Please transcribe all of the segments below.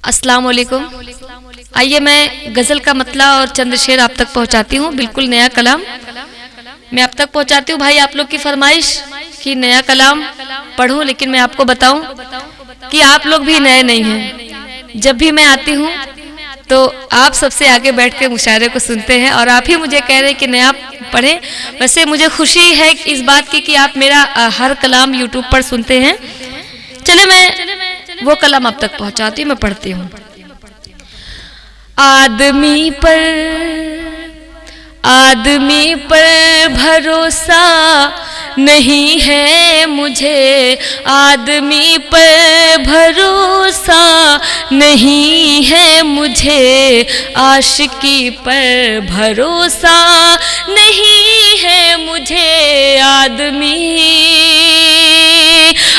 अस्सलाम वालेकुम। आइए मैं गज़ल का मतला और चंद शेर आप तक पहुंचाती हूँ। बिल्कुल नया कलाम मैं आप तक पहुंचाती हूँ। भाई आप लोग की फरमाइश कि नया कलाम पढ़ूं, लेकिन मैं आपको बताऊं कि आप लोग भी नए नहीं हैं। जब भी मैं आती हूँ तो आप सबसे आगे बैठ के मुशायरे को सुनते हैं और आप ही मुझे कह रहे हैं कि नया पढ़ें। वैसे मुझे खुशी है इस बात की कि आप मेरा हर कलाम यूट्यूब पर सुनते हैं। चले मैं वो कलाम आप तक पहुंचाती हूँ, मैं पढ़ती हूँ। आदमी पर भरोसा नहीं है मुझे, आदमी पर भरोसा नहीं है मुझे, आशिकी पर भरोसा नहीं है मुझे।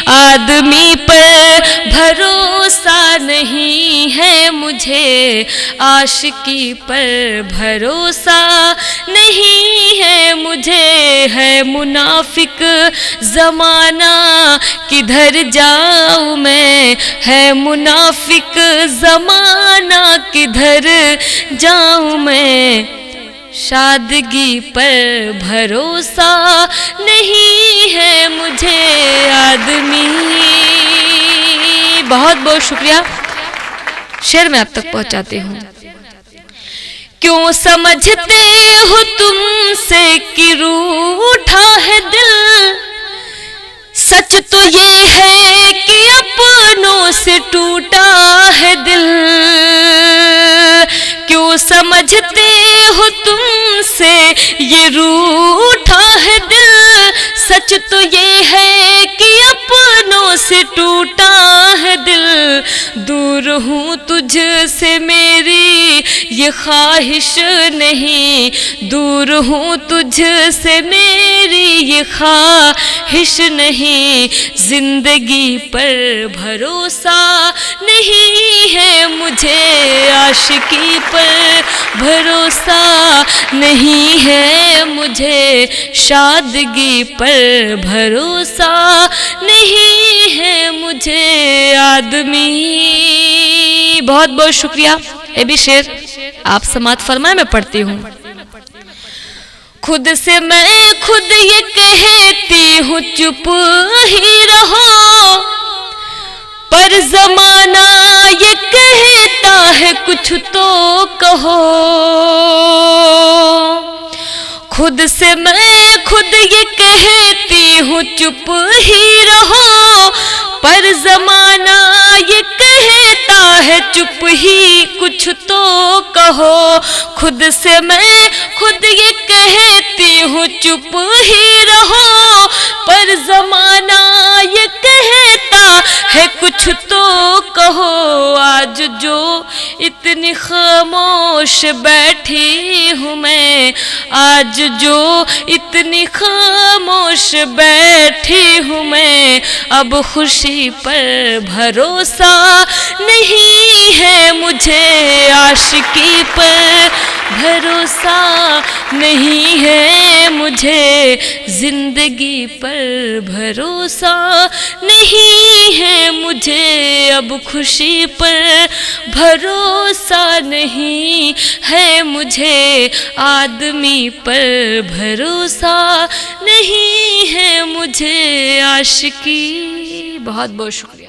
आदमी पर भरोसा नहीं है मुझे, आशिकी पर भरोसा नहीं है मुझे। है मुनाफिक ज़माना किधर जाऊँ मैं, है मुनाफिक ज़माना किधर जाऊँ मैं। शादगी पर भरोसा नहीं है मुझे। आदमी बहुत बहुत शुक्रिया। शेर मैं आप तक पहुंचाती हूँ। क्यों समझते हो तुमसे कि रूठा है दिल, सच तो ये है कि अपनों से टूटा है दिल। क्यों समझते हो तुमसे ये रूठा है दिल, सच तो ये है कि अपनों से टूटा है दिल। दूर हूँ तुझसे मेरी ये ख्वाहिश नहीं, दूर हूँ तुझसे मेरी ये ख्वाहिश नहीं। जिंदगी पर भरोसा नहीं है मुझे, आशिकी पर भरोसा नहीं है मुझे, शादगी पर भरोसा नहीं है मुझे। आदमी बहुत बहुत शुक्रिया। ये भी शेर आप समात फरमाए, मैं पढ़ती हूँ। खुद से मैं खुद ये कहती हूँ चुप ही रहो, पर जमाना ये कहता है कुछ तो कहो। खुद से मैं खुद ये कहती हूँ चुप ही रहो, पर जमाना ये कहता है चुप ही कुछ तो कहो। खुद से मैं खुद ये कहती हूँ चुप ही रहो, पर जमाना ये कहता है कुछ तो कहो। आज जो इतनी खामोश बैठी हूँ मैं, आज जो इतनी खामोश बैठी हूँ मैं, अब खुशी पर भरोसा नहीं है मुझे, आशिकी पर भरोसा नहीं है मुझे। जिंदगी पर भरोसा नहीं है मुझे, अब खुशी पर भरोसा नहीं है मुझे। आदमी पर भरोसा नहीं है मुझे, आशिकी। बहुत बहुत शुक्रिया।